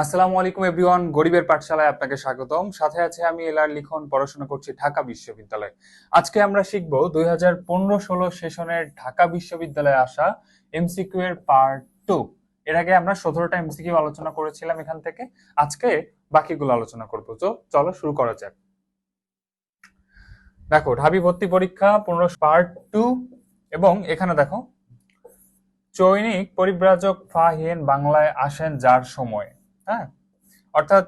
আসসালামু আলাইকুম এভরিওয়ান, গরিবের পাঠশালায় আপনাকে স্বাগতম। সাথে আছে আমি এলআর লিখন, পড়াশোনা করছি ঢাকা বিশ্ববিদ্যালয়ে। আজকে আমরা শিখব 2015-16 সেশনের ঢাকা বিশ্ববিদ্যালয়ে আসা এমসিকিউ এর পার্ট 2। এর আগে আমরা 17টা এমসিকিউ আলোচনা করেছিলাম এখান থেকে। আজকে বাকিগুলো আলোচনা করব। তো চলো শুরু করা যাক। দেখো, ঢাবি ভর্তি পরীক্ষা 15 পার্ট 2। এবং এখানে দেখো, চৈনিক পরিব্রাজক ফাহিয়েন বাংলায় আসেন যার সময়। হ্যাঁ, অর্থাৎ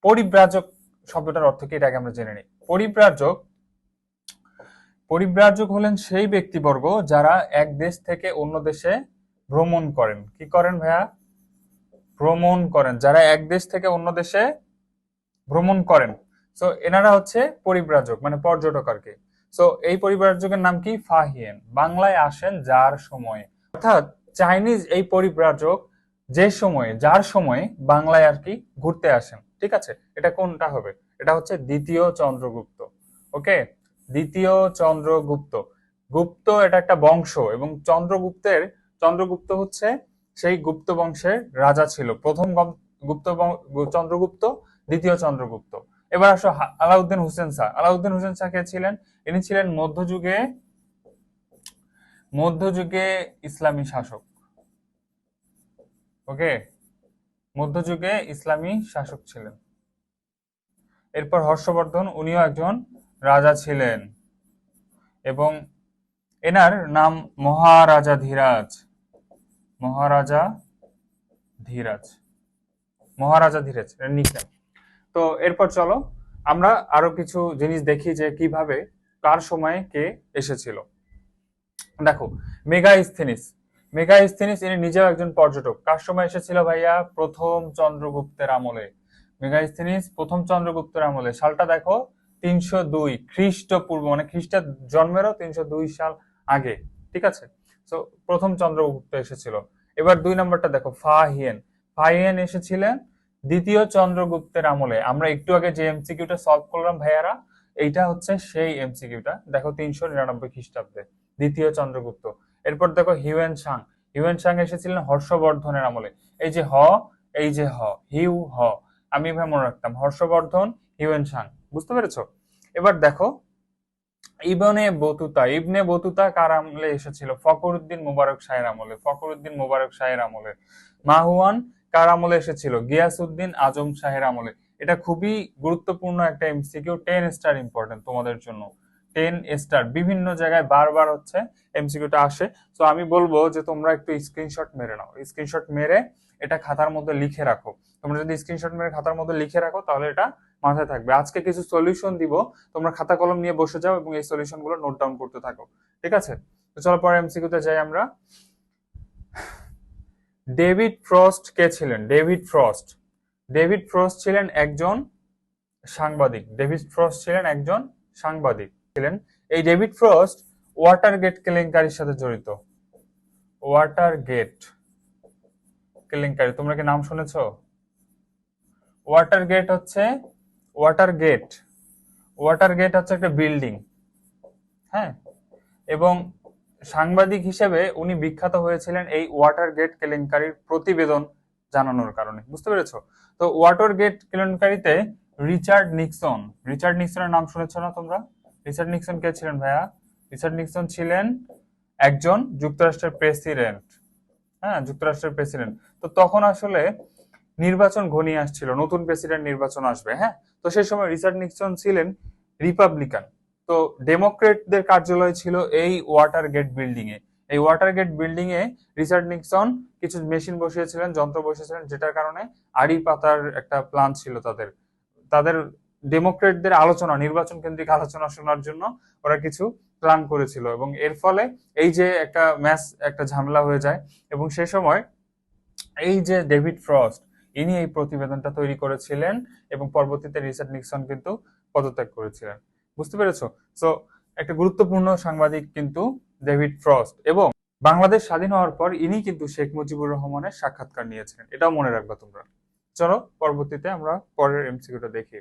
পরিব্রাজক শব্দটার অর্থ কি, এটাকে আমরা জেনে নিই। পরিব্রাজক পরিব্রাজক হলেন সেই ব্যক্তিবর্গ যারা এক দেশ থেকে অন্য দেশে ভ্রমণ করেন। কি করেন ভাইয়া? ভ্রমণ করেন। যারা এক দেশ থেকে অন্য দেশে ভ্রমণ করেন, সো এনারা হচ্ছে পরিব্রাজক, মানে পর্যটক আর কি। সো এই পরিব্রাজকের নাম কি? ফাহিয়েন। বাংলায় আসেন যার সময়, অর্থাৎ চাইনিজ এই পরিব্রাজক যে সময়ে, যার সময়ে বাংলায় আর কি ঘুরতে আসেন। ঠিক আছে, এটা কোনটা হবে? এটা হচ্ছে দ্বিতীয় চন্দ্রগুপ্ত। ওকে, দ্বিতীয় চন্দ্রগুপ্ত। গুপ্ত এটা একটা বংশ, এবং চন্দ্রগুপ্ত হচ্ছে সেই গুপ্ত বংশের রাজা ছিল। প্রথম চন্দ্রগুপ্ত, দ্বিতীয় চন্দ্রগুপ্ত। এবার আসো আলাউদ্দিন হোসেন শাহ। আলাউদ্দিন হোসেন শাহ কে ছিলেন? ইনি ছিলেন মধ্যযুগে ইসলামী শাসক। ওকে, মধ্যযুগে ইসলামী শাসক ছিলেন। এরপর হর্ষবর্ধন, উনিও একজন রাজা ছিলেন, এবং এনার নাম মহারাজা ধীরাজ। মহারাজা ধীরাজ মহারাজা ধীরাজ এর নিকনেম। তো এরপর চলো আমরা আরো কিছু জিনিস দেখি যে কিভাবে, কার সময়ে কে এসেছিল। দেখো, মেগাস্থেনিস ইনি নিজেও একজন পর্যটক। কার সময় এসেছিল ভাইয়া? প্রথম চন্দ্রগুপ্তের আমলে। মেগাস্থেনিস প্রথম চন্দ্রগুপ্তের আমলে। সালটা দেখো, 302 খ্রিস্টপূর্ব, মানে খ্রিস্টের জন্মেরও 302 সাল আগে। ঠিক আছে, তো প্রথম চন্দ্রগুপ্ত এসেছিল। এবার 2 নম্বরটা দেখো, ফাহিয়েন এসেছিলেন দ্বিতীয় চন্দ্রগুপ্তের আমলে। আমরা একটু আগে যে এমসিকিউটা সলভ করলাম ভাইয়ারা, এইটা হচ্ছে সেই এমসিকিউটা। দেখো, 399 খ্রিস্টাব্দে, দ্বিতীয় চন্দ্রগুপ্ত। এরপর দেখো হিউয়েন সাং এসেছিলেন হর্ষবর্ধনের আমলে। এই যে এই যে আমি এভাবে মনে রাখতাম, হর্ষবর্ধন, হিউয়েন সাং। বুঝতে পেরেছো? এবার দেখো, ইবনে বতুতা কার আমলে এসেছিল? ফখরুদ্দিন মুবারক শাহের আমলে। মাহুয়ান কার আমলে এসেছিল? গিয়াসউদ্দিন আজম শাহের আমলে। এটা খুবই গুরুত্বপূর্ণ একটা এমসিকিউ, 10 স্টার ইম্পর্টেন্ট তোমাদের জন্য। 10 স্টার, বিভিন্ন জায়গায় বারবার হচ্ছে এমসিকিউটা আসে। তো আমি বলবো যে তোমরা একটু স্ক্রিনশট মেরে নাও। স্ক্রিনশট মেরে এটা খাতার মধ্যে লিখে রাখো। তোমরা যদি স্ক্রিনশট মেরে খাতার মধ্যে লিখে রাখো, তাহলে এটা মাথায় থাকবে। আজকে কিছু সলিউশন দিব, তোমরা খাতা কলম নিয়ে বসে যাও এবং এই সলিউশন গুলো নোট ডাউন করতে থাকো। ঠিক আছে, তো চলো পরে এমসিকিউতে যাই আমরা। ডেভিড ফ্রস্ট কে ছিলেন? ডেভিড ফ্রস্ট ছিলেন একজন সাংবাদিক। এই ডেভিড ফ্রস্ট ওয়াটারগেট কেলেঙ্কারির সাথে জড়িত। ওয়াটারগেট কেলেঙ্কারি, তোমরা কি নাম শুনেছো? ওয়াটারগেট হচ্ছে একটা বিল্ডিং। হ্যাঁ, এবং সাংবাদিক হিসেবে উনি বিখ্যাত হয়েছিলেন এই ওয়াটারগেট কেলেঙ্কারির প্রতিবেদন জানানোর কারণে। বুঝতে পেরেছো? তো ওয়াটারগেট কেলেঙ্কারিতে রিচার্ড নিক্সনের নাম শুনেছো না তোমরা? রিচার্ড নিক্সন কে ছিলেন ভাইয়া? রিচার্ড নিক্সন ছিলেন একজন যুক্তরাষ্ট্রের প্রেসিডেন্ট। হ্যাঁ, যুক্তরাষ্ট্রের প্রেসিডেন্ট। তো তখন আসলে নির্বাচন ঘনিয়ে আসছিল, নতুন প্রেসিডেন্ট নির্বাচন আসবে। হ্যাঁ, তো সেই সময় রিচার্ড নিক্সন ছিলেন রিপাবলিকান। তো ডেমোক্রেটদের কার্যালয় ছিল এই ওয়াটারগেট বিল্ডিং এ। এই ওয়াটারগেট বিল্ডিং এ রিচার্ড নিক্সন কিছু মেশিন বসিয়েছিলেন, যন্ত্র বসিয়েছিলেন, যেটার কারণে আড়ি পাতার একটা প্ল্যান ছিল তাদের। তাদের ডেমোক্রেটদের আলোচনা, নির্বাচন কেন্দ্রিক আলোচনা শোনার জন্য ওরা কিছু প্ল্যান করেছিল, এবং এর ফলে এই যে একটা ঝামেলা হয়ে যায়। এবং সে সময় এই যে ডেভিড ফ্রস্ট, ইনি এই প্রতিবেদনটা তৈরি করেছিলেন, এবং পরবর্তীতে রিচার্ড নিক্সন কিন্তু পদত্যাগ করেছিলেন। বুঝতে পেরেছো? সো একটা গুরুত্বপূর্ণ সাংবাদিক কিন্তু ডেভিড ফ্রস্ট। এবং বাংলাদেশ স্বাধীন হওয়ার পর ইনি কিন্তু শেখ মুজিবুর রহমানের সাক্ষাৎকার নিয়েছিলেন, এটাও মনে রাখবা তোমরা। চলো পরবর্তীতে আমরা পরের এমসিকিউটা দেখি।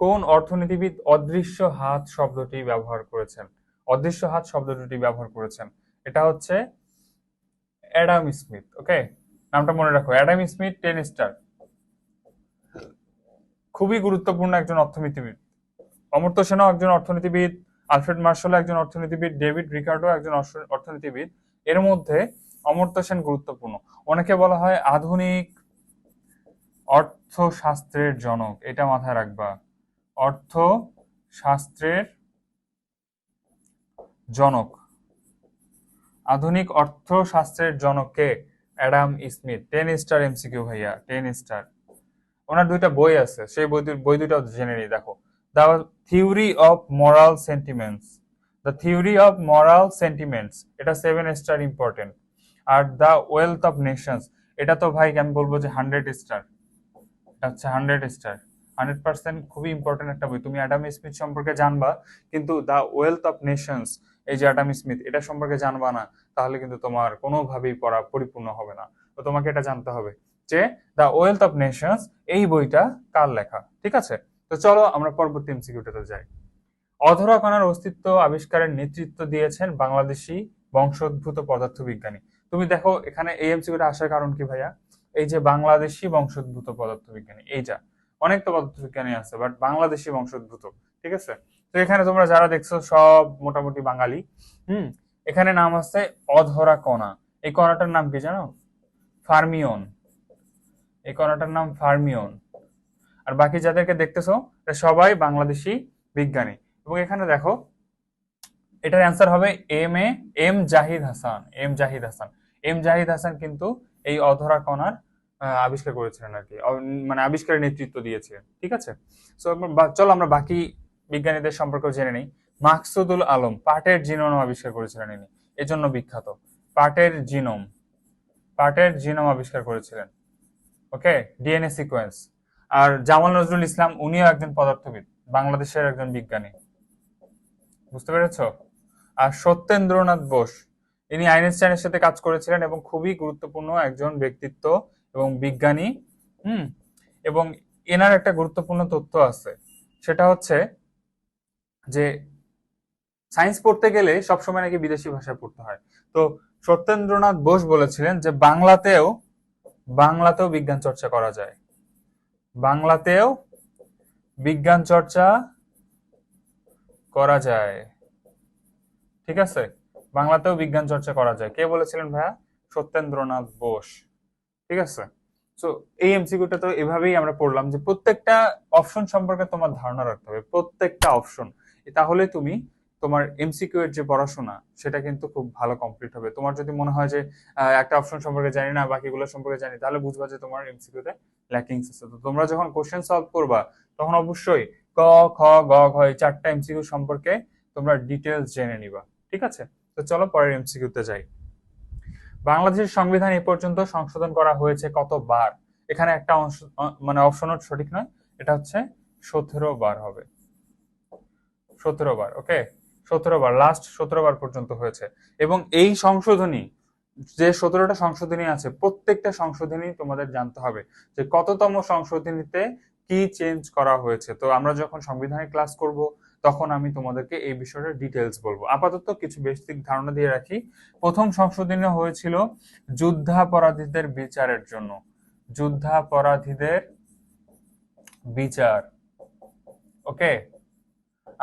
কোন অর্থনীতিবিদ অদৃশ্য হাত শব্দটি ব্যবহার করেছেন? এটা হচ্ছে অ্যাডাম স্মিথ। ওকে, নামটা মনে রাখো, অ্যাডাম স্মিথ, 10 স্টার। খুবই গুরুত্বপূর্ণ একজন অর্থনীতিবিদ। অমর্ত্য সেনও একজন অর্থনীতিবিদ, আলফ্রেড মার্শাল একজন অর্থনীতিবিদ, ডেভিড রিকার্ডো একজন অর্থনীতিবিদ। এর মধ্যে অমর্ত্য সেন গুরুত্বপূর্ণ। অনেকে বলা হয় আধুনিক অর্থশাস্ত্রের জনক, এটা মাথায় রাখবা। অর্থশাস্ত্রের জনক, আধুনিক অর্থশাস্ত্রের জনককে অ্যাডাম স্মিথ। 10 স্টার এমসিকিউ ভাইয়া, 10 স্টার। ওনার দুইটা বই আছে, সেই বই দুইটাও জেনে নিই। দেখো, the theory of moral sentiments, the theory of moral sentiments, এটা 7 star important. Are the wealth of Nations, এটা তো ভাই আমি বলবো যে 100 স্টার। এটা হচ্ছে 100 স্টার, 100% খুবই ইম্পর্টেন্ট একটা বই। তুমি অ্যাডাম স্মিথ সম্পর্কে জানবা, কিন্তু দ্য ওয়েলথ অফ নেশনস, এই যে অ্যাডাম স্মিথ, এটা সম্পর্কে জানবা না, তাহলে কিন্তু তোমার কোনোভাবেই পড়া পরিপূর্ণ হবে না। তো তোমাকে এটা জানতে হবে যে দ্য ওয়েলথ অফ নেশনস এই বইটা কার লেখা। ঠিক আছে, তো চলো আমরা পরবর্তী এমসিকিউটাতে যাই। অধরা কণার অস্তিত্ব আবিষ্কারের নেতৃত্ব দিয়েছেন বাংলাদেশি বংশোদ্ভূত পদার্থবিজ্ঞানী। তুমি দেখো এখানে এই এমসিকিউটা আসার কারণ কি ভাইয়া? এই যে বাংলাদেশি বংশোদ্ভূত পদার্থবিজ্ঞানী, এইটা অনেক তো পদার্থবিজ্ঞানী আছে, বাট বাংলাদেশি বংশোদ্ভূত। ঠিক আছে, তো এখানে তোমরা যারা দেখছো সব মোটামুটি বাঙালি। এখানে নাম আছে অধরা কণা। এই কণাটার নাম কি জানো? ফার্মিয়ন। এই কণাটার নাম ফার্মিয়ন। আর বাকি যাদেরকে দেখতেছো সবাই বাংলাদেশি বিজ্ঞানী। এবং এখানে দেখো, এটার অ্যান্সার হবে M Zahid Hasan. M Zahid Hasan, M Zahid Hasan কিন্তু এই অধরা কণার আবিষ্কার করেছিলেন আর কি, মানে আবিষ্কারের নেতৃত্ব দিয়েছিলেন। ঠিক আছে, সো চলো আমরা বাকি বিজ্ঞানীদের সম্পর্কে জেনে নিই। মাকসুদুল আলম পাটের জিনোম আবিষ্কার করেছিলেন ইনি, এজন্য বিখ্যাত। পাটের জিনোম, পাটের জিনোম আবিষ্কার করেছিলেন। ওকে, ডিএনএ সিকোয়েন্স। আর জামাল নজরুল ইসলাম, উনিও একজন পদার্থবিদ, বাংলাদেশের একজন বিজ্ঞানী। বুঝতে পেরেছো? আর সত্যেন্দ্রনাথ বোস, ইনি আইনস্টাইনের সাথে কাজ করেছিলেন এবং খুবই গুরুত্বপূর্ণ একজন ব্যক্তিত্ব এবং বিজ্ঞানী। এবং এনার একটা গুরুত্বপূর্ণ তথ্য আছে, সেটা হচ্ছে যে সায়েন্স পড়তে গেলে সবসময় নাকি বিদেশি ভাষায় পড়তে হয়। তো সত্যেন্দ্রনাথ বোস বলেছিলেন যে বাংলাতেও বিজ্ঞান চর্চা করা যায়, বাংলাতেও বিজ্ঞান চর্চা করা যায়। ঠিক আছে, বাংলাতেও বিজ্ঞান চর্চা করা যায়। কে বলেছিলেন ভাইয়া? সত্যেন্দ্রনাথ বোস। ঠিক আছে, সো এই এমসিকিউটা তো এভাবেই আমরা পড়লাম যে প্রত্যেকটা অপশন সম্পর্কে তোমার ধারণা রাখতে হবে, প্রত্যেকটা অপশন। তাহলে তুমি তোমার এমসিকিউ এর যে পড়াশোনা সেটা কিন্তু খুব ভালো কমপ্লিট হবে। তোমার যদি মনে হয় যে একটা অপশন সম্পর্কে জানি না, বাকিগুলো সম্পর্কে জানি, তাহলে বুঝবা যে তোমার এমসিকিউ তে ল্যাকিংস আছে। তো তোমরা যখন কোশ্চেন সলভ করবা তখন অবশ্যই ক, খ, গ, ঘ এই 4টা এমসিকিউ সম্পর্কে তোমরা ডিটেলস জেনে নিবা। ঠিক আছে, তো চলো পরের এমসিকিউ তে যাই। বাংলাদেশের সংবিধান এ পর্যন্ত সংশোধন করা হয়েছে কতবার? এখানে একটা মানে অপশন সঠিক নয়, এটা হচ্ছে 17 বার হবে। 17 বার। ওকে, 17 বার, লাস্ট 17 বার পর্যন্ত হয়েছে। এবং এই সংশোধনী, যে 17টা সংশোধনী আছে, প্রত্যেকটা সংশোধনী তোমাদের জানতে হবে যে কততম সংশোধনীতে কি চেঞ্জ করা হয়েছে। তো আমরা যখন সংবিধানের ক্লাস করব তখন আমি তোমাদেরকে এই বিষয়টা ডিটেলস বলবো। আপাতত কিছু বেসিক ধারণা দিয়ে রাখি। প্রথম সংশোধনী হয়েছিল যুদ্ধাপরাধীদের বিচারের জন্য, যুদ্ধাপরাধীদের বিচার। ওকে,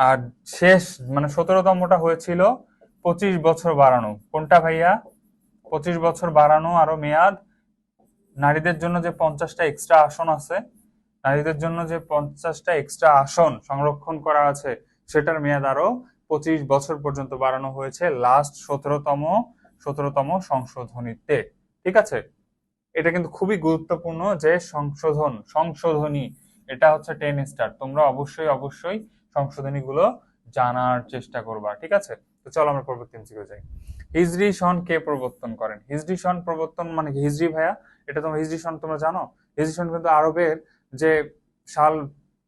আর শেষ মানে 17তমটা হয়েছিল 25 বছর বাড়ানো। কোনটা ভাইয়া? 25 বছর বাড়ানো আরো মেয়াদ। নারীদের জন্য যে 50টা এক্সট্রা আসন আছে, নারীদের জন্য যে 50টা এক্সট্রা আসন সংরক্ষণ করা আছে, সেটার মেয়াদ আরো 25 বছর পর্যন্ত বাড়ানো হয়েছে লাস্ট 17তম সংশোধনীতে। ঠিক আছে, এটা কিন্তু খুবই গুরুত্বপূর্ণ যে সংশোধনী, এটা হচ্ছে 10 স্টার। তোমরা অবশ্যই সংশোধনীগুলো জানার চেষ্টা করবা। ঠিক আছে, তো চলো আমরা পরবর্তী এমসিকিউ যাই। হিজরি সন কে প্রবর্তন করেন? হিজরি সন প্রবর্তন মানে কি? হিজরি ভাইয়া, এটা তোমরা হিজরি সন তোমরা জানো? হিজরি সন কিন্তু আরবের যে সাল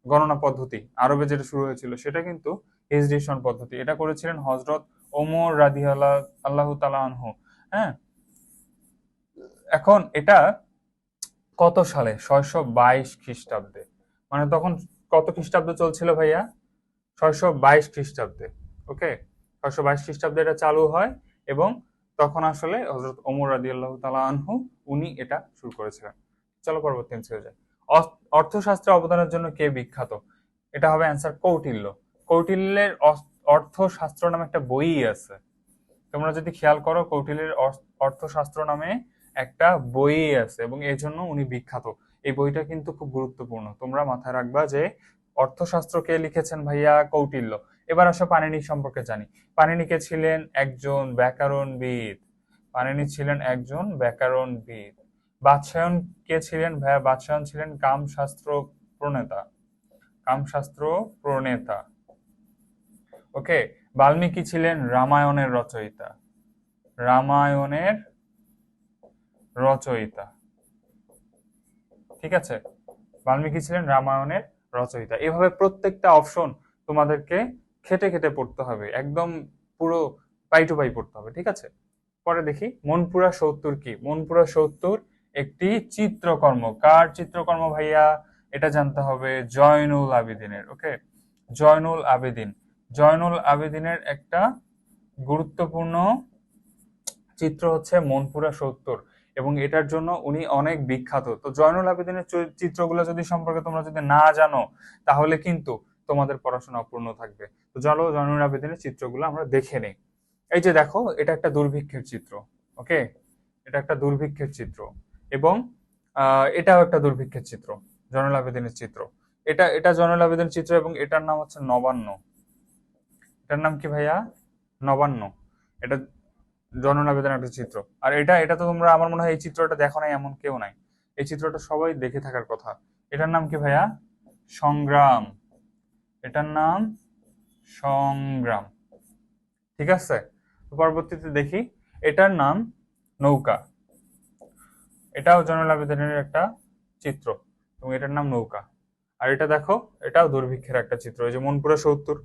গণনা পদ্ধতি, আরবে যেটা শুরু হয়েছিল সেটা কিন্তু হিজরি সন পদ্ধতি। এটা করেছিলেন হযরত ওমর রাদিয়াল্লাহু তাআলা আনহু। হ্যাঁ, এখন এটা কত সালে? 622 খ্রিস্টাব্দে। মানে তখন কত খ্রিস্টাব্দ চলছিল ভাইয়া? 622 খ্রিস্টাব্দে। ওকে, 622 খ্রিস্টাব্দে এটা চালু হয় এবং তখন আসলে হযরত ওমর রাদিয়াল্লাহু তাআলা আনহু উনি এটা শুরু করেছিলেন। চলো পরবর্তী এমসিকিউ যাই। অর্থশাস্ত্রে অবদানের জন্য কে বিখ্যাত? এটা হবে অ্যান্সার কৌটিল্য। কৌটিল্যের অর্থশাস্ত্র নামে একটা বই আছে, তোমরা যদি খেয়াল করো কৌটিল্যের অর্থশাস্ত্র নামে একটা বই আছে এবং এর জন্য উনি বিখ্যাত। এই বইটা কিন্তু খুব গুরুত্বপূর্ণ, তোমরা মাথায় রাখবা যে অর্থশাস্ত্র কে লিখেছেন ভাইয়া? কৌটিল্য। এবার আসো পাণিনি সম্পর্কে জানি। পাণিনি কে ছিলেন? একজন ব্যাকরণবিদ। পাণিনি ছিলেন একজন ব্যাকরণবিদ। বাদশায়ন কে ছিলেন ভাইয়া? বাদশায়ন ছিলেন কামশাস্ত্র প্রণেতা। কামশাস্ত্র প্রণেতা। ওকে। বাল্মীকি ছিলেন রামায়ণের রচয়িতা। রামায়ণের রচয়িতা। ঠিক আছে, বাল্মীকি ছিলেন রামায়ণের রচয়িতা। এভাবে প্রত্যেকটা অপশন তোমাদেরকে খেটে খেটে পড়তে হবে, একদম পুরো পাই টু পাই পড়তে হবে। ঠিক আছে, পরে দেখি মনপুরা ৭০ কি? মনপুরা ৭০ একটি চিত্রকর্ম। কার চিত্রকর্ম ভাইয়া? এটা জানতে হবে জয়নুল আবেদিনের। ওকে, জয়নুল আবেদিন। জয়নুল আবেদিনের একটা গুরুত্বপূর্ণ চিত্র হচ্ছে মনপুরা ৭০ এবং এটার জন্য উনি অনেক বিখ্যাত। তো জয়নুল আবেদিনের চিত্রগুলো যদি সম্পর্কে তোমরা যদি না জানো তাহলে কিন্তু তোমাদের পড়াশোনা অপূর্ণ থাকবে। তো চলো জয়নুল আবেদিনের চিত্রগুলো আমরা দেখে নেই। এই যে দেখো, এটা একটা দুর্ভিক্ষের চিত্র। ওকে, এটা একটা দুর্ভিক্ষের চিত্র এবং এটাও একটা দুর্ভিক্ষের চিত্র, জয়নুল আবেদিনের চিত্র। এটা এটা জয়নুল আবেদিনের চিত্র এবং এটার নাম হচ্ছে নবান্ন। এটার নাম কি ভাইয়া? নবান্ন। এটা জয়নুল আবেদিনের একটা চিত্র। আর এটা এটা তো তোমরা, আমার মনে হয় এই চিত্রটা দেখো নাই এমন কেউ নাই, এই চিত্রটা সবাই দেখে থাকার কথা। এটার নাম কি ভাইয়া? সংগ্রাম। এটার নাম সংগ্রাম। ঠিক আছে, পরবর্তীতে দেখি এটার নাম নৌকা। এটাও জয়নুল আবেদিনের একটা চিত্র এবং এটার নাম নৌকা। আর এটা দেখো, এটাও দুর্ভিক্ষের একটা চিত্র। এই যে মনপুরা ৭০,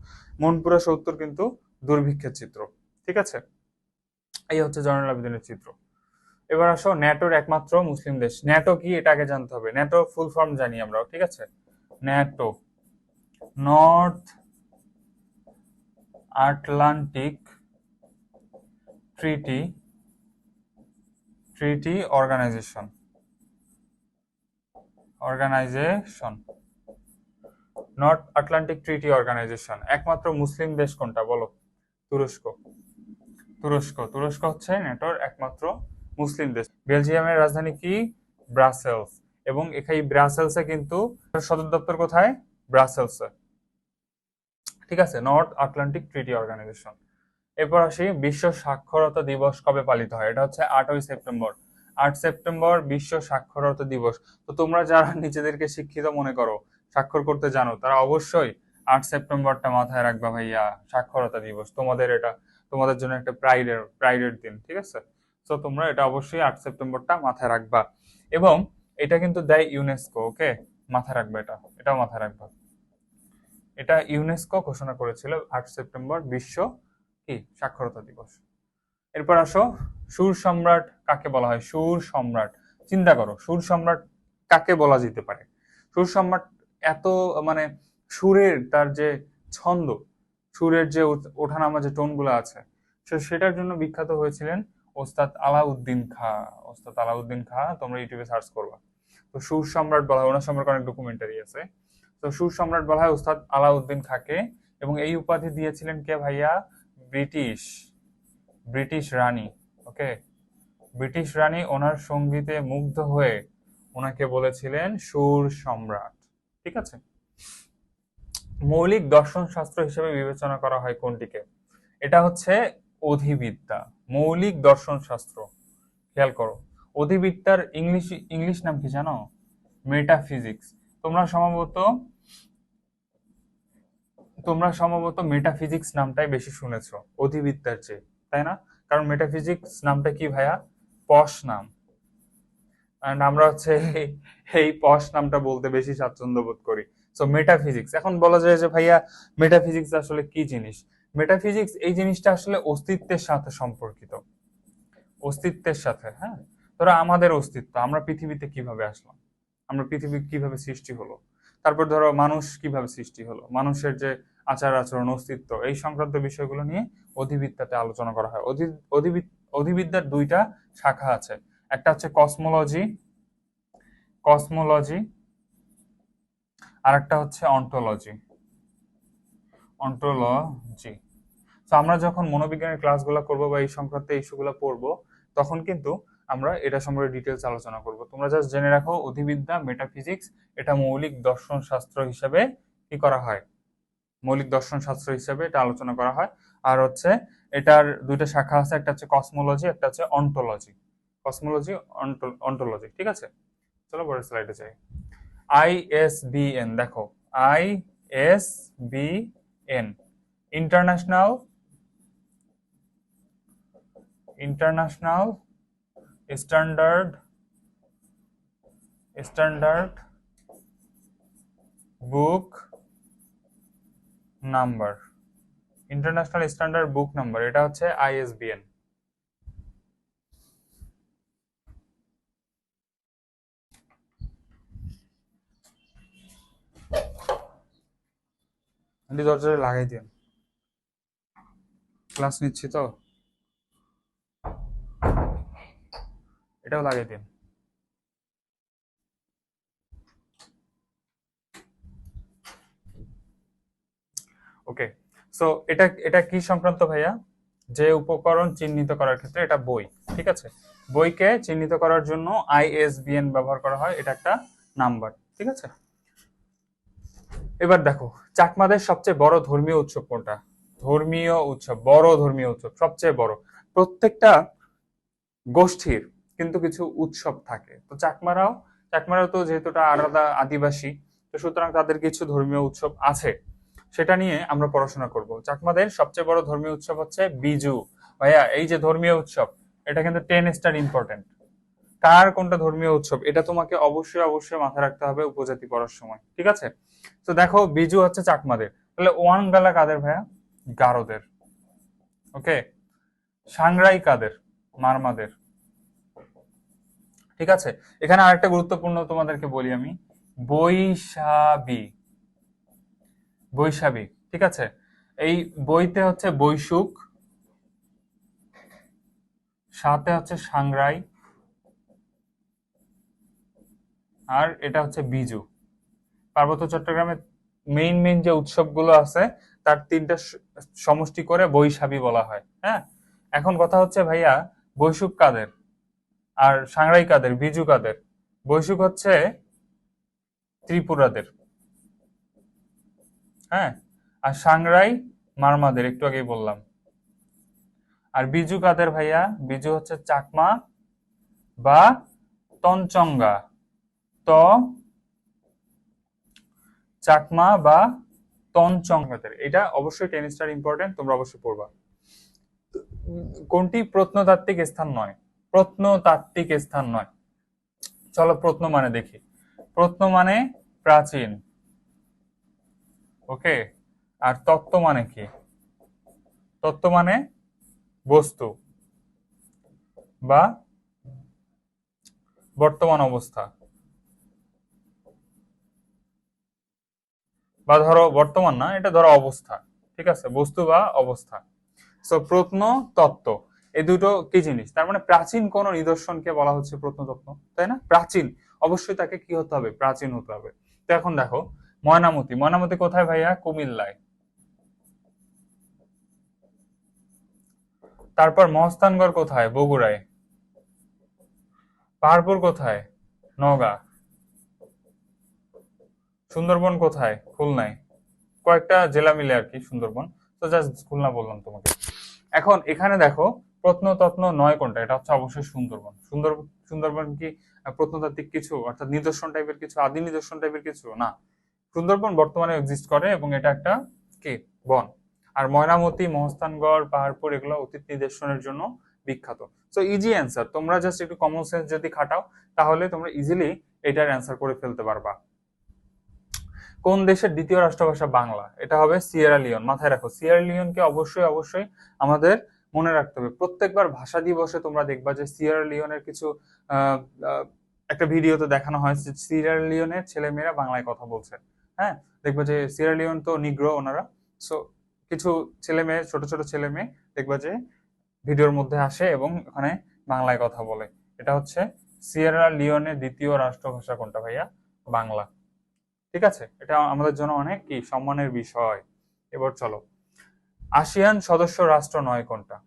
মনপুরা ৭০ কিন্তু দুর্ভিক্ষের চিত্র। ঠিক আছে, এই হচ্ছে জয়নুল আবেদিনের চিত্র। এবার আসো ন্যাটোর একমাত্র মুসলিম দেশ। ন্যাটো কি এটা আগে জানতে হবে। ন্যাটো ফুল ফর্ম জানি আমরা, ঠিক আছে? ন্যাটো, নর্থ আটলান্টিক ট্রিটি treaty organization. Organisation, north Atlantic treaty organization. একমাত্র মুসলিম দেশ কোনটা বলো? তুরস্ক। তুরস্ক, তুরস্ক হচ্ছে ন্যাটোর একমাত্র মুসলিম দেশ। বেলজিয়ামের রাজধানী কি? ব্রাসেলস। এবং এই ব্রাসেলসে কিন্তু সদর দপ্তর কোথায়? ব্রাসেলসে। ঠিক আছে, নর্থ আটলান্টিক ট্রিটি অর্গানাইজেশন। এরপর আসি বিশ্ব সাক্ষরতা দিবস কবে পালিত হয়? এটা হচ্ছে 8ই সেপ্টেম্বর। 8 সেপ্টেম্বর বিশ্ব সাক্ষরতা দিবস। তো তোমরা যারা নিজেদেরকে শিক্ষিত মনে করো, স্বাক্ষর করতে জানো, তারা অবশ্যই 8 সেপ্টেম্বরটা মাথায় রাখবা ভাইয়া, সাক্ষরতা দিবস। তোমাদের এটা, তোমাদের জন্য একটা প্রাইডের দিন। ঠিক আছে, তো তোমরা এটা অবশ্যই 8 সেপ্টেম্বরটা মাথায় রাখবা। এবং এটা কিন্তু দেয় ইউনেস্কো। ওকে, মাথায় রাখবা, এটাও মাথায় রাখবা। এটা ইউনেস্কো ঘোষণা করেছিল 8 সেপ্টেম্বর বিশ্ব কি সাক্ষরতা দিবস। এরপর আসো, সুর সম্রাট কাকে বলা হয়? সুর সম্রাট, চিন্তা করো সুর সম্রাট কাকে বলা যেতে পারে? সুর সম্রাট এত মানে সুরের তার যে ছন্দ, সুরের যে ওঠানামা যে টোনগুলো আছে, সেটার জন্য বিখ্যাত হয়েছিলেন ওস্তাদ আলাউদ্দিন খাঁ। ওস্তাদ আলাউদ্দিন খাঁ, তোমরা ইউটিউবে সার্চ করবা। তো সুর সম্রাট বলা হয়, ওনার সম্পর্কে অনেক ডকুমেন্টারি আছে। তো সুর সম্রাট বলা হয় ওস্তাদ আলাউদ্দিন খাঁকে। এবং এই উপাধি দিয়েছিলেন কে ভাইয়া? ব্রিটিশ ব্রিটিশ রানী। ওকে, ব্রিটিশ রানী ওনার সঙ্গীতে মুগ্ধ হয়ে ওনাকে বলেছিলেন সুর সম্রাট। ঠিক আছে, মৌলিক দর্শন শাস্ত্র হিসেবে বিবেচনা করা হয় কোনটিকে? এটা হচ্ছে অধিবিদ্যা। মৌলিক দর্শন শাস্ত্র, খেয়াল করো। অধিবিদ্যার ইংলিশ ইংলিশ নাম কি জানো? মেটাফিজিক্স। তোমরা সম্ভবত মেটাফিজিক্স নামটাই বেশি শুনেছো অধিবিদ্যার চেয়ে, তাই না? কারণ মেটাফিজিক্স নামটা কি ভাইয়া? পশ নাম। এন্ড আমরা হচ্ছে এই পশ নামটা বলতে বেশি স্বাচ্ছন্দ্য বোধ করি। সো মেটাফিজিক্স, এখন বলা যায় যে ভাইয়া মেটাফিজিক্স আসলে কি জিনিস? মেটাফিজিক্স এই জিনিসটা আসলে অস্তিত্বের সাথে সম্পর্কিত, অস্তিত্বের সাথে। হ্যাঁ, ধরো আমাদের অস্তিত্ব, আমরা পৃথিবীতে কিভাবে আসলাম, আমরা পৃথিবী কিভাবে সৃষ্টি হলো, তারপর ধরো মানুষ কিভাবে সৃষ্টি হলো, মানুষের যে আচার আচরণ, অস্তিত্ব, এই সংক্রান্ত বিষয়গুলো নিয়ে অধিবিদ্যাতে আলোচনা করা হয়। অধিবিদ্যার দুইটা শাখা আছে, একটা হচ্ছে কসমোলজি, কসমোলজি আর একটা হচ্ছে অন্টোলজি। অন্টোলজি। তো আমরা যখন মনোবিজ্ঞানের ক্লাসগুলো করবো বা এই সংক্রান্ত ইস্যুগুলো পড়বো, তখন কিন্তু আমরা এটা সম্পর্কে ডিটেলস আলোচনা করব। তোমরা জাস্ট জেনে রাখো, অধিবিদ্যা মেটাফিজিক্স এটা মৌলিক দর্শন শাস্ত্র হিসাবে কি করা হয়, মৌলিক দর্শন শাস্ত্র হিসাবে এটা আলোচনা করা হয়। আর হচ্ছে এটার দুইটা শাখা আছে, একটা হচ্ছে কসমোলজি, একটা হচ্ছে অন্টোলজি। কসমোলজি, অন্টোলজি, ঠিক আছে। চলো পরের স্লাইডে যাই। আইএসবিএন দেখো, আইএসবিএন ইন্টারন্যাশনাল ইন্টারন্যাশনাল স্ট্যান্ডার্ড বুক নাম্বার। ইন্টারন্যাশনাল স্ট্যান্ডার্ড বুক নাম্বার, এটা হচ্ছে আইএসবিএন। দরজাটা লাগাই দিন, ক্লাস নিচ্ছি তো, এটাও লাগাই দিন। ওকে, সো এটা এটা কি সংক্রান্ত ভাইয়া, যে উপকরণ চিহ্নিত করার ক্ষেত্রে এটা বই, ঠিক আছে। বইকে চিহ্নিত করার জন্য আইএসবিএন ব্যবহার করা হয়, এটা একটা নাম্বার, ঠিক আছে। এবার দেখো, চাকমাদের সবচেয়ে বড় ধর্মীয় উৎসব কোনটা? ধর্মীয় উৎসব, বড় ধর্মীয় উৎসব, সবচেয়ে বড়। প্রত্যেকটা গোষ্ঠীর কিন্তু কিছু উৎসব থাকে, তো চাকমারাও তো যেহেতু আলাদা আদিবাসী, তো সুতরাং তাদের কিছু ধর্মীয় উৎসব আছে, সেটা নিয়ে আমরা পড়াশোনা করব। চাকমাদের সবচেয়ে বড় ধর্মীয় উৎসব হচ্ছে বিজু। ভাইয়া এই যে ধর্মীয় উৎসব, এটা কিন্তু 10 স্টার ইম্পর্টেন্ট। কার কোনটা ধর্মীয় উৎসব এটা তোমাকে অবশ্যই অবশ্যই মাথায় রাখতে হবে উপজাতি পড়ার সময়, ঠিক আছে। তো দেখো, বিজু হচ্ছে চাকমাদের, তাহলে ওয়ানগালা কাদের ভাইয়া? গারোদের। ওকে, সাংরাই কাদের? মারমাদের, ঠিক আছে। এখানে আরেকটা গুরুত্বপূর্ণ তোমাদেরকে বলি আমি, বৈশাবী। বৈশাবী, ঠিক আছে। এই বইতে হচ্ছে বৈশুক, সাথে হচ্ছে সাংরাই, আর এটা হচ্ছে বিজু। পার্বত্য চট্টগ্রামে মেইন মেইন যে উৎসবগুলো আছে তার তিনটা সমষ্টি করে বৈশাবী বলা হয়, হ্যাঁ। এখন কথা হচ্ছে ভাইয়া, বৈশুক কাদের আর সাংরাই কাদের, বিজু কাদের? বৈশুক হচ্ছে ত্রিপুরাদের, হ্যাঁ। আর সাংরাই মারমাদের, একটু আগেই বললাম। আর বিজু কাদের ভাইয়া? বিজু হচ্ছে চাকমা বা তঞ্চঙ্গা। ত চাকমা বা তঞ্চঙ্গাদের, এটা অবশ্যই 10 স্টার ইম্পর্টেন্ট, তোমরা অবশ্যই পড়বা। কোনটি প্রত্নতাত্ত্বিক স্থান নয়? প্রত্নতাত্ত্বিক স্থান নয়, চলো প্রত্ন মানে দেখি। প্রত্ন মানে প্রাচীন, ওকে। আর তত্ত্ব মানে কি? তত্ত্ব মানে বস্তু বা বর্তমান অবস্থা, বা ধরো বর্তমান না, এটা ধরো অবস্থা, ঠিক আছে, বস্তু বা অবস্থা। সো প্রত্ন, তত্ত্ব, এই দুটো কি জিনিস? তার মানে প্রাচীন কোন নিদর্শনকে বলা হচ্ছে প্রত্নতত্ত্ব, তাই না? প্রাচীন, অবশ্যই তাকে কি হতে হবে? প্রাচীন হতে হবে। তো এখন দেখো, ময়নামতি, ময়নামতি কোথায় ভাইয়া? কুমিল্লায়। তারপর মহস্থানগড় কোথায়? বগুড়ায়। পাহাড়পুর কোথায়? নওগাঁ। সুন্দরবন কোথায়? খুলনায়। কয়েকটা জেলা মিলে আর কি সুন্দরবন, তো জাস্ট খুলনা বললাম তোমাকে। এখন এখানে দেখো, প্রত্নতত্ত্ব নয় কোনটা? এটা হচ্ছে অবশ্যই সুন্দরবন। সুন্দরবন কি প্রত্নতাত্ত্বিক কিছু, অর্থাৎ নিদর্শন টাইপের কিছু, আদি নিদর্শন টাইপের কিছু না। সুন্দরবন বর্তমানে এক্সিস্ট করে এবং এটা একটা কি, বন। আর ময়নামতি, মহস্থানগড়, পাহাড়পুর এগুলো অতীত নিদর্শনের জন্য বিখ্যাত। সো ইজি অ্যান্সার, তোমরা জাস্ট একটু কমন সেন্স যদি খাটাও তাহলে তোমরা ইজিলি এটার অ্যান্সার করে ফেলতে পারবা। কোন দেশের দ্বিতীয় রাষ্ট্রভাষা বাংলা? এটা হবে সিয়েরা লিওন। মাথায় রাখো, সিয়েরা লিওনকে অবশ্যই অবশ্যই আমাদের মনে রাখতে হবে। প্রত্যেকবার ভাষা দিবসে তোমরা দেখবা যে সিয়েরা লিওনের কিছু আহ, আহ, একটা ভিডিওতে দেখানো হয় যে সিয়েরা লিওনের ছেলেমেয়েরা বাংলায় কথা বলছে, হ্যাঁ। দেখবা যে সিয়েরা লিওন তো নিগ্রো ওনারা, সো কিছু ছেলে মেয়ে, ছোট ছোট ছেলে মেয়ে দেখবা যে ভিডিওর মধ্যে আসে এবং ওখানে বাংলায় কথা বলে। এটা হচ্ছে সিয়েরা লিওনের দ্বিতীয় রাষ্ট্রভাষা কোনটা ভাইয়া? বাংলা, ঠিক আছে, এটা আমাদের জন্য অনেক কি সম্মানের বিষয়। এবার চলো, আসিয়ান সদস্য রাষ্ট্র নয় কোনটা?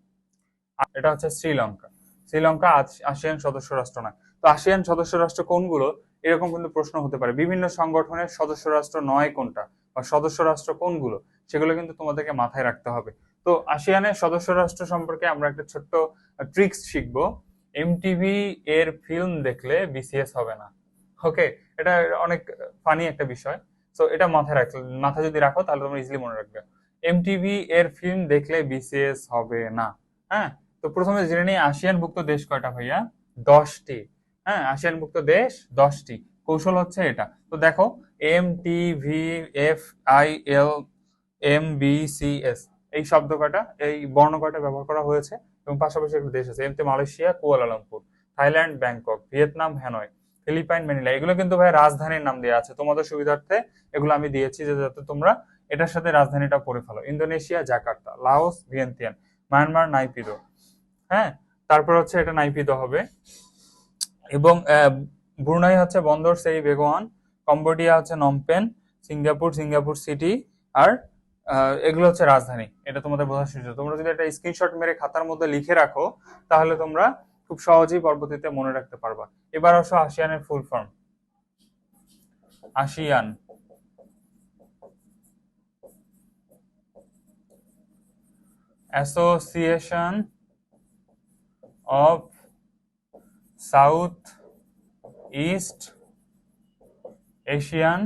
এটা হচ্ছে শ্রীলঙ্কা। শ্রীলঙ্কা আসিয়ান সদস্য রাষ্ট্র নয়। তো আসিয়ান সদস্য রাষ্ট্র কোনগুলো, এরকম কিন্তু প্রশ্ন হতে পারে। বিভিন্ন সংগঠনের সদস্য রাষ্ট্র নয় কোনটা বা সদস্য রাষ্ট্র কোনগুলো, সেগুলো কিন্তু তোমাদেরকে মাথায় রাখতে হবে। তো আসিয়ানের সদস্য রাষ্ট্র সম্পর্কে আমরা একটা ছোট্ট ট্রিক্স শিখবো। এমটিভি এর ফিল্ম দেখলে বিসিএস হবে না। ওকে, এটা অনেক ফানি একটা বিষয়। তো এটা মাথায় যদি রাখো তাহলে তোমরা ইজিলি মনে রাখবে। এমটিভি এর ফিল্ম দেখলে বিসিএস হবে না। হ্যাঁ, তো প্রথমে জেনে নিই আসিয়ানভুক্ত দেশ কয়টা ভাইয়া? 10টি। হ্যাঁ, আসিয়ানভুক্ত দেশ 10টি। কৌশল হচ্ছে এটা। তো দেখো, MTVFILMBCS এই শব্দ কয়টা, এই বর্ণ কয়টা ব্যবহার করা হয়েছে, এবং পাশাপাশি একটা দেশ আছে এমতে Malaysia Kuala Lumpur, Thailand Bangkok, Vietnam Hanoi, Philippine Manila. এগুলো কিন্তু ভাই রাজধানীর নাম দেওয়া আছে, তোমাদের সুবিধার্থে এগুলো আমি দিয়েছি যে যাতে তোমরা এটার সাথে রাজধানীটা পড়ে ফেলো। Indonesia Jakarta, Laos Vientiane, Myanmar Naypyidaw. হ্যাঁ, তারপর হচ্ছে এটা নাইপিদো হবে। এবং ব্রুনাই হচ্ছে বন্দর সেরি বেগোয়ান, কম্বোডিয়া হচ্ছে নমপেন, সিঙ্গাপুর সিটি। আর এগুলো হচ্ছে রাজধানী। এটা তোমাদের বোঝার সুযোগ। তোমরা যদি একটা স্ক্রিনশট মেরে খাতার মধ্যে লিখে রাখো তাহলে তোমরা খুব সহজেই পরবর্তীতে মনে রাখতে পারবা। এবার আসো আসিয়ানের full form. ASEAN Association of South East Asian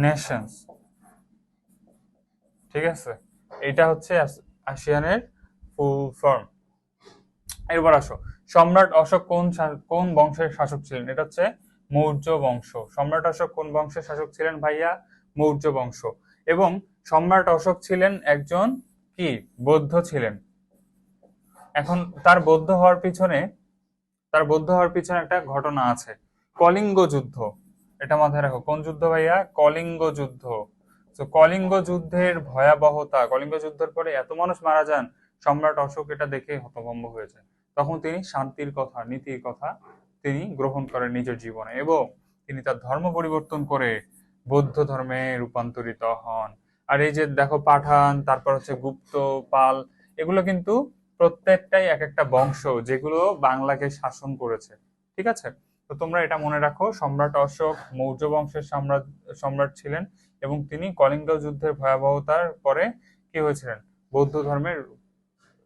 Nations. ঠিক আছে, এটা হচ্ছে আসিয়ানের ফুল ফর্ম। এরপর আসো, সম্রাট অশোক কোন বংশের শাসক ছিলেন? এটা হচ্ছে মৌর্য বংশ। সম্রাট অশোক কোন বংশের শাসক ছিলেন ভাইয়া? মৌর্য বংশ। এবং সম্রাট অশোক ছিলেন একজন কি, বৌদ্ধ ছিলেন। এখন তার বৌদ্ধ হওয়ার পিছনে একটা ঘটনা আছে, কলিঙ্গ যুদ্ধ। এটা মাথায় রাখো। কোন যুদ্ধ ভাইয়া? কলিঙ্গ যুদ্ধ। তো কলিঙ্গ যুদ্ধের ভয়াবহতা, কলিঙ্গ যুদ্ধের পরে এত মানুষ মারা যান, সম্রাট অশোক এটা দেখে হতভম্ব হয়ে যায়। তখন তিনি শান্তির কথা, নীতির কথা তিনি গ্রহণ করেন নিজের জীবনে, এবং তিনি তার ধর্ম পরিবর্তন করে বৌদ্ধ ধর্মে রূপান্তরিত হন। আর এই যে দেখো, পাঠান, তারপর হচ্ছে গুপ্ত, পাল, এগুলো কিন্তু প্রত্যেকটাই এক একটা বংশ যেগুলো বাংলাকে শাসন করেছে। ঠিক আছে, তো তোমরা এটা মনে রাখো, সম্রাট অশোক মৌর্য বংশের সম্রাট ছিলেন, এবং তিনি কলিঙ্গ যুদ্ধের ভয়াবহতার পরে কি হয়েছিলেন? বৌদ্ধ ধর্মে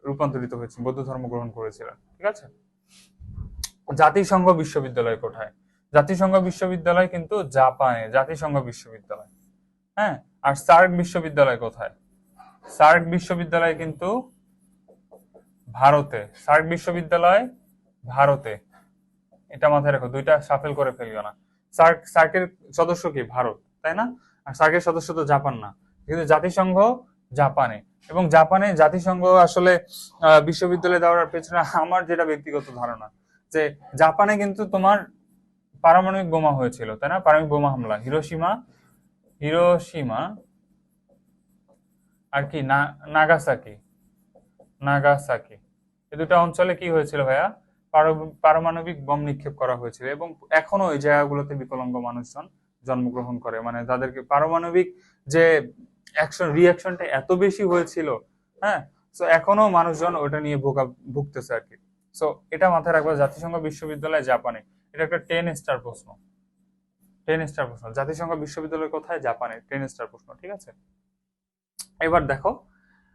রূপান্তরিত হয়েছে, বৌদ্ধ ধর্ম গ্রহণ করেছিলেন। ঠিক আছে, জাতিসংঘ বিশ্ববিদ্যালয় কোথায়? জাতিসংঘ বিশ্ববিদ্যালয় কিন্তু জাপানে, জাতিসংঘ বিশ্ববিদ্যালয়। হ্যাঁ, আর সার্ক বিশ্ববিদ্যালয় কোথায়? সার্ক বিশ্ববিদ্যালয় কিন্তু ভারতে। সার্ক বিশ্ববিদ্যালয় ভারতে, এটা মাথায় রাখো, দুইটা সাফেল করে ফেলিও না। সার্কের সদস্য কি? ভারত, তাই না? আর সার্কের সদস্য তো জাপান না, কিন্তু জাতিসংঘ জাপানে। এবং জাপানে জাতিসংঘ আসলে বিশ্ববিদ্যালয় দেওয়ার পেছনে আমার যেটা ব্যক্তিগত ধারণা, যে জাপানে কিন্তু তোমার পারমাণবিক বোমা হয়েছিল, তাই না? পারমাণবিক বোমা হামলা, হিরোশিমা হিরোশিমা আর কি নাগাসাকি, নাগাসাকি, এই দুটো অঞ্চলে কি হয়েছিল ভাইয়া? পারমাণবিক বোম নিক্ষেপ করা হয়েছিল, এবং এখনো ওই জায়গাগুলোতে বিকলাঙ্গ মানুষজন জন্মগ্রহণ করে, মানে তাদেরকে পারমাণবিক যে রিয়াকশনটা এত বেশি হয়েছিল। হ্যাঁ, তো এখনো মানুষজন ওটা নিয়ে ভুগতেছে আর কি। তো এটা মাথায় রাখবো, জাতিসংঘ বিশ্ববিদ্যালয় জাপানে। এটা একটা 10 স্টার প্রশ্ন, 10 স্টার প্রশ্ন। জাতিসংঘ বিশ্ববিদ্যালয় কোথায়? জাপানে, 10 স্টার প্রশ্ন। ঠিক আছে, এবার দেখো,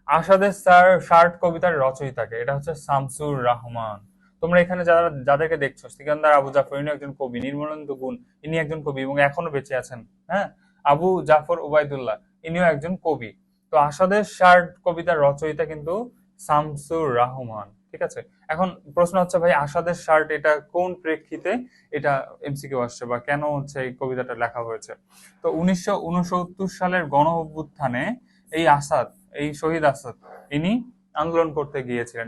আসাদের শার্ট কবিতার রচয়িতাকে? এটা হচ্ছে শামসুর রাহমান। তোমরা এখানে যাদেরকে দেখছো, সিকান্দার আবু জাফর ইনি একজন কবি, নির্মলেন্দু গুণ ইনি একজন কবি এবং এখনো বেঁচে আছেন। হ্যাঁ, আবু জাফর ওবায়দুল্লাহ ইনিও একজন কবি। তো আসাদের শার্ট কবিতার রচয়িতা কিন্তু শামসুর রাহমান। ঠিক আছে, এখন প্রশ্ন হচ্ছে ভাই, আসাদের শার্ট এটা কোন প্রেক্ষিতে এটা এমসিকিউ আসছে, বা কেন হচ্ছে এই কবিতাটা লেখা হয়েছে? তো 1969 সালের গণ অভ্যুত্থানে এই শহীদ আসাদ ইনি আন্দোলন করতে গিয়েছিলেন।